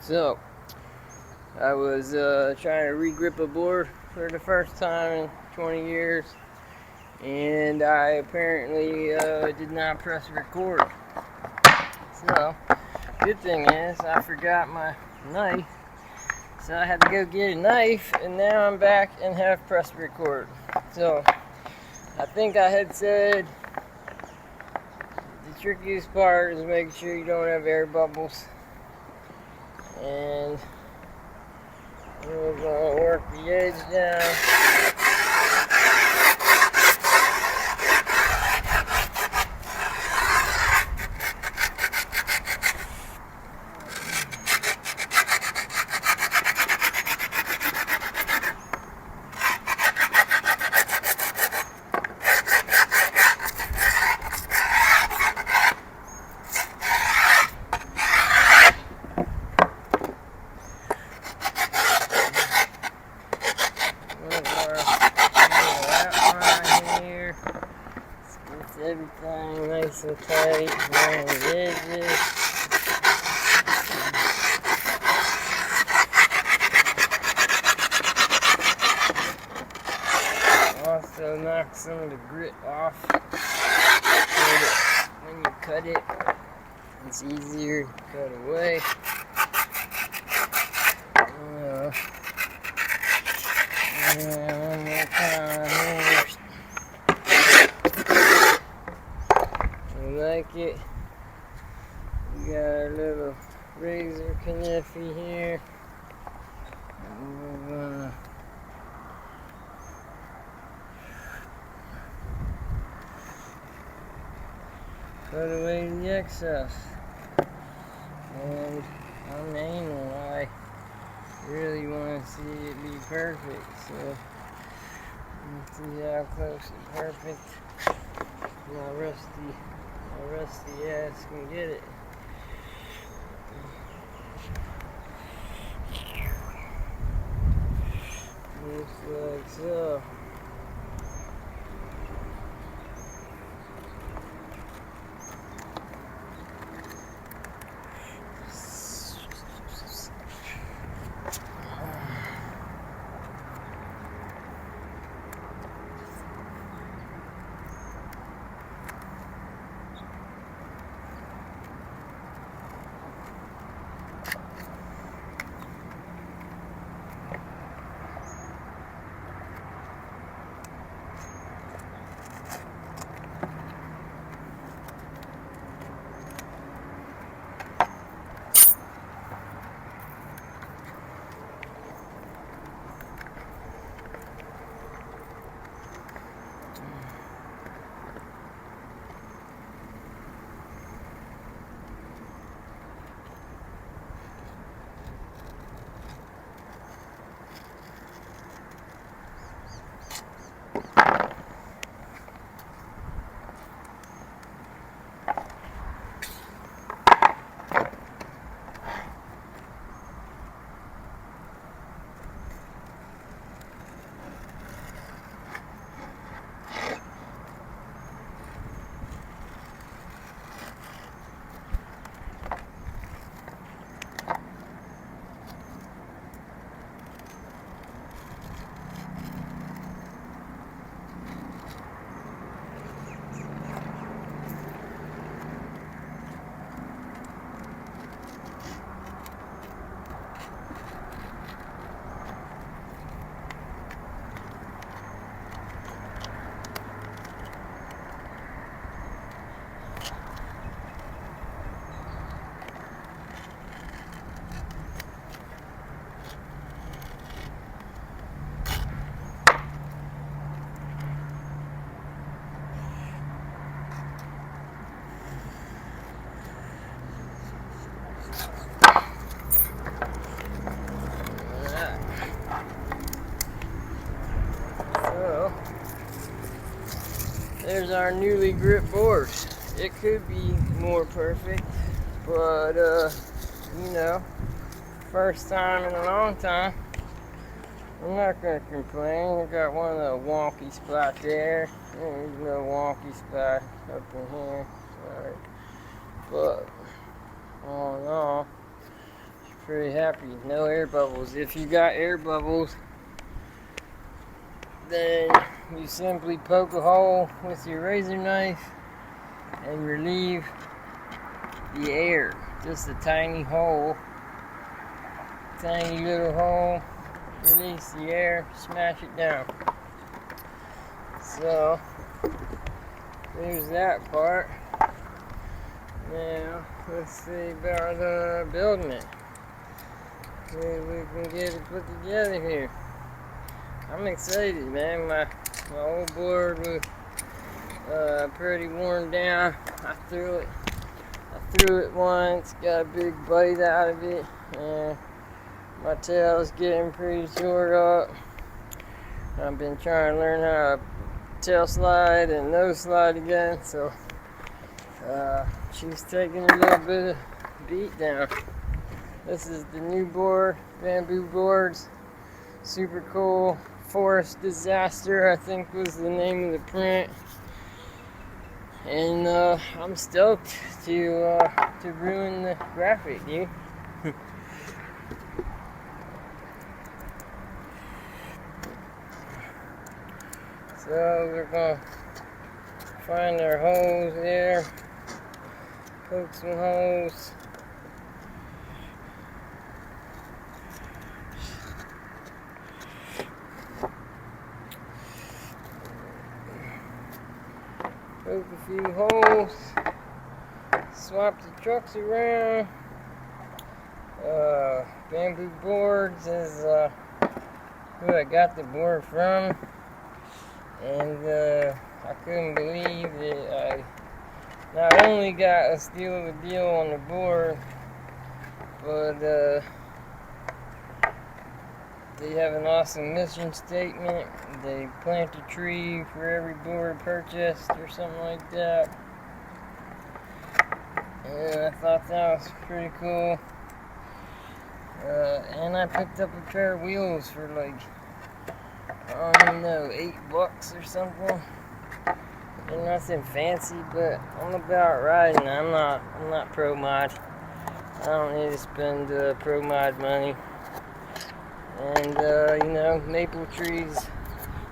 So, I was trying to re-grip a board for the first time in 20 years, and I apparently did not press record. So, good thing is I forgot my knife, so I had to go get a knife, and now I'm back and have pressed record. So, I think I had said the trickiest part is making sure you don't have air bubbles, and we're going to work the edge down. Everything nice and tight around the edges. Also knock some of the grit off so that when you cut it, it's easier to cut away. And one more time here. Like it. We got our little razor knife here. And we're gonna cut away the excess. And I'm anal. I really want to see it be perfect. So let's see how close and perfect my rusty ass can get it. Looks like so. There's our newly gripped board. It could be more perfect, but you know, first time in a long time. I'm not gonna complain. I got one of the wonky spots there. There's no wonky spot up in here. Sorry. But all in all, it's pretty happy. No air bubbles. If you got air bubbles, then you simply poke a hole with your razor knife and relieve the air. Just a tiny hole, tiny little hole. Release the air, smash it down. So there's that part. Now let's see about building it. Maybe we can get it put together here. I'm excited, man. My old board was pretty worn down. I threw it once, got a big bite out of it, and my tail's getting pretty tore up. I've been trying to learn how to tail slide and nose slide again, so she's taking a little bit of beat down. This is the new board, bamboo boards, super cool. Forest Disaster, I think, was the name of the print, and I'm stoked to ruin the graphic, dude. So we're gonna find our holes there, poke some holes. Poke a few holes, swap the trucks around. Bamboo Boards is who I got the board from, and I couldn't believe that I not only got a steal of a deal on the board, but they have an awesome mission statement. They plant a tree for every board purchased or something like that. And I thought that was pretty cool. And I picked up a pair of wheels for like, I don't know, $8 or something. And nothing fancy, but I'm about riding. I'm not pro mod. I don't need to spend pro mod money. And you know, maple trees.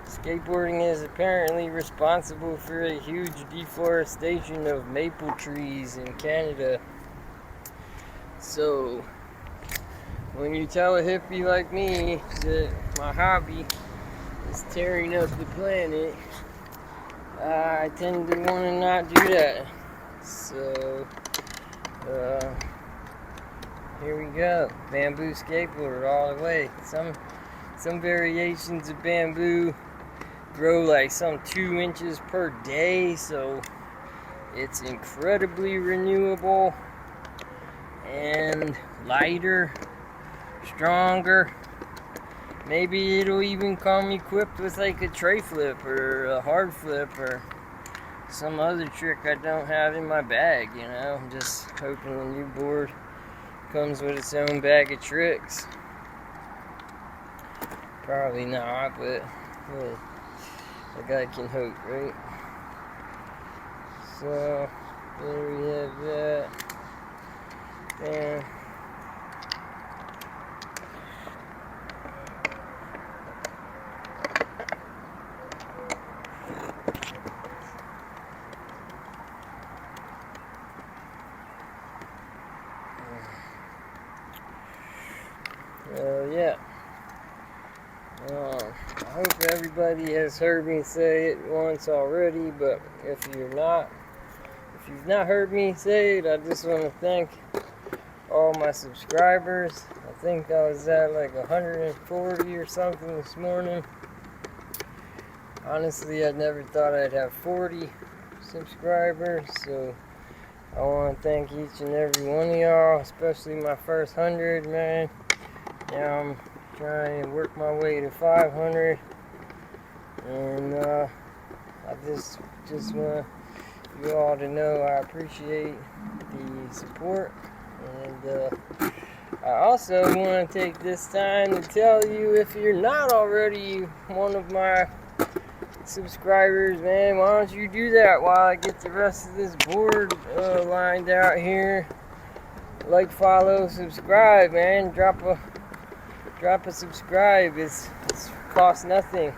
Skateboarding is apparently responsible for a huge deforestation of maple trees in Canada. So when you tell a hippie like me that my hobby is tearing up the planet, I tend to want to not do that. So here we go. Bamboo skateboard all the way. Some variations of bamboo grow like some 2 inches per day, so it's incredibly renewable and lighter, stronger. Maybe it'll even come equipped with like a tray flip or a hard flip or some other trick I don't have in my bag, you know. I'm just hoping the new board comes with its own bag of tricks. Probably not, but yeah, a guy can hope, right? So there we have that. And yeah. I hope everybody has heard me say it once already, but if you've not heard me say it, I just want to thank all my subscribers. I think I was at like 140 or something this morning. Honestly, I never thought I'd have 40 subscribers, so I want to thank each and every one of y'all, especially my first 100, man. Now I'm trying to work my way to 500, and I just want you all to know I appreciate the support, and I also want to take this time to tell you, if you're not already one of my subscribers, man, why don't you do that while I get the rest of this board lined out here. like, follow, subscribe, man. Drop a subscribe. It's costs nothing.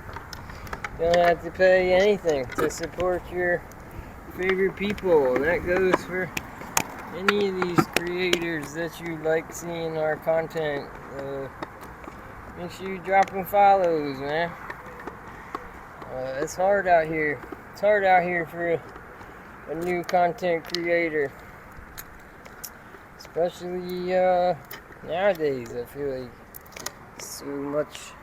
You don't have to pay anything to support your favorite people, and that goes for any of these creators that you like seeing our content. Make sure you drop them follows, man. It's hard out here. It's hard out here for a new content creator, especially nowadays. I feel like so much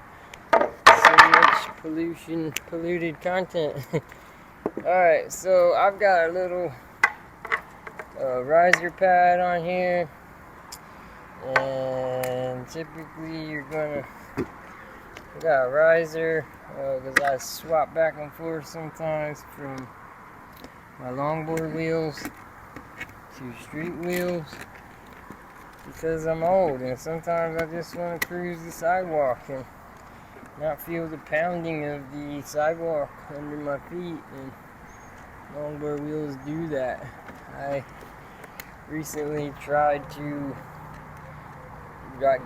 polluted content. Alright, so I've got a little riser pad on here, and typically you're gonna got a riser because I swap back and forth sometimes from my longboard wheels to street wheels because I'm old, and sometimes I just want to cruise the sidewalk and not feel the pounding of the sidewalk under my feet, and longboard wheels do that. I recently tried to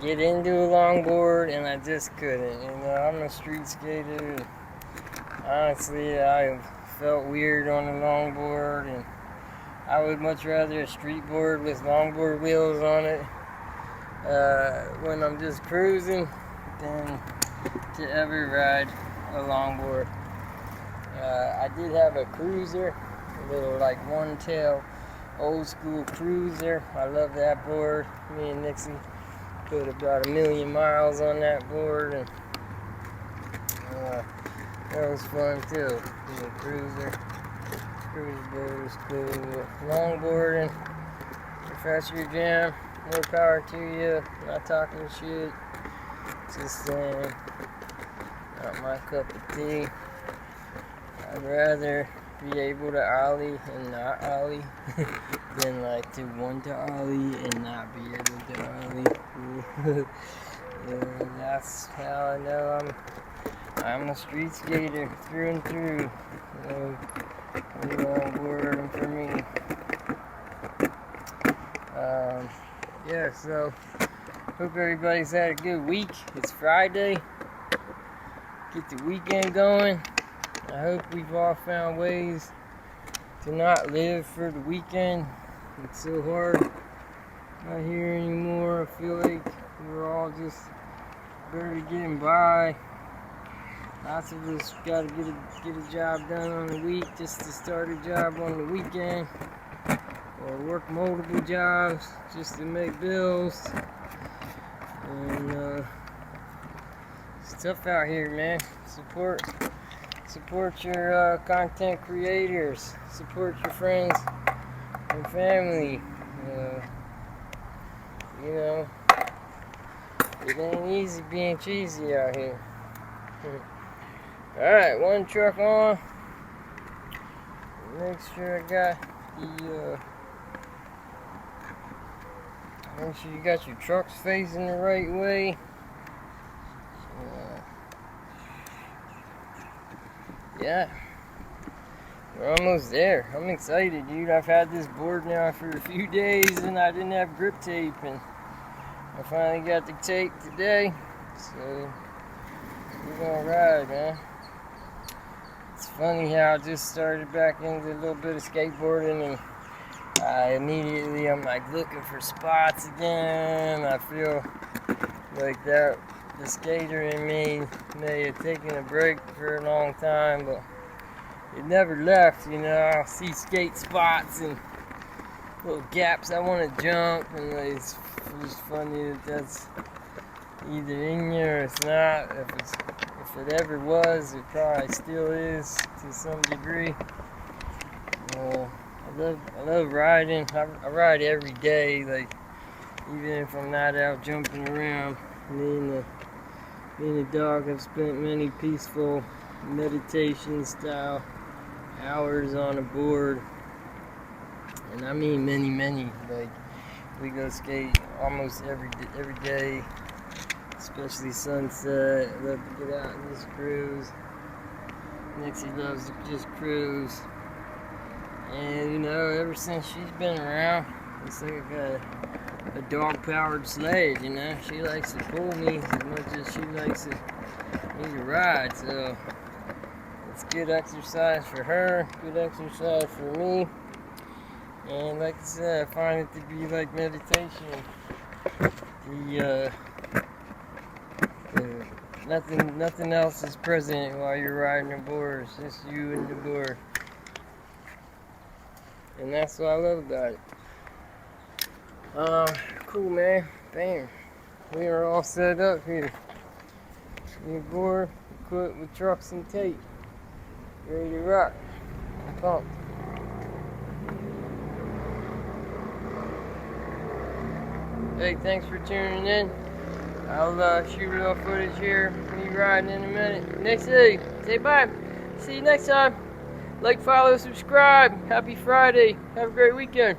get into a longboard and I just couldn't. You know, I'm a street skater, and honestly I felt weird on a longboard, and I would much rather a street board with longboard wheels on it when I'm just cruising than to ever ride a longboard. I did have a cruiser, a little like one tail old school cruiser. I love that board. Me and Nixie put about 1 million miles on that board, and that was fun too. The cruiser board was cool. Longboarding, if that's your jam, more power to you. Not talking shit, just saying, not my cup of tea. I'd rather be able to ollie and not ollie than like to want to ollie and not be able to ollie. And that's how I know I'm a street skater through and through. Longboarding for me. Yeah, so hope everybody's had a good week. It's Friday. Get the weekend going. I hope we've all found ways to not live for the weekend. It's so hard out here anymore. I feel like we're all just barely getting by. Lots of us got to get a job done on the week just to start a job on the weekend, or work multiple jobs just to make bills. And it's tough out here, man. Support your content creators. Support your friends and family. You know, it ain't easy being cheesy out here. Alright, one truck on. Make sure I got the make sure you got your trucks facing the right way. Yeah, we're almost there. I'm excited, dude. I've had this board now for a few days and I didn't have grip tape, and I finally got the tape today, so we're gonna ride, man. It's funny how I just started back into a little bit of skateboarding, and I'm like looking for spots again. I feel like that the skater in me may have taken a break for a long time, but it never left. You know, I'll see skate spots and little gaps I want to jump, and it's just funny that that's either in you or it's not. If it ever was, it probably still is to some degree. I love riding. I ride every day, like even if I'm not out jumping around. Me and the dog have spent many peaceful meditation style hours on a board, and I mean many. Like, we go skate almost every day, especially sunset. I love to get out and just cruise. Nixie loves to just cruise, and you know, ever since she's been around, it's like I got a dog-powered sled, you know. She likes to pull me as much as she likes me to ride, so it's good exercise for her, good exercise for me. And like I said, I find it to be like meditation. Nothing else is present while you're riding a board. It's just you and the board. And that's what I love about it. Cool, man. Bam. We are all set up here. New board, equipped with trucks and tape. Ready to rock. I'm pumped. Hey, thanks for tuning in. I'll shoot a little footage here. Me riding in a minute. Next day, say bye. See you next time. Like, follow, subscribe. Happy Friday. Have a great weekend.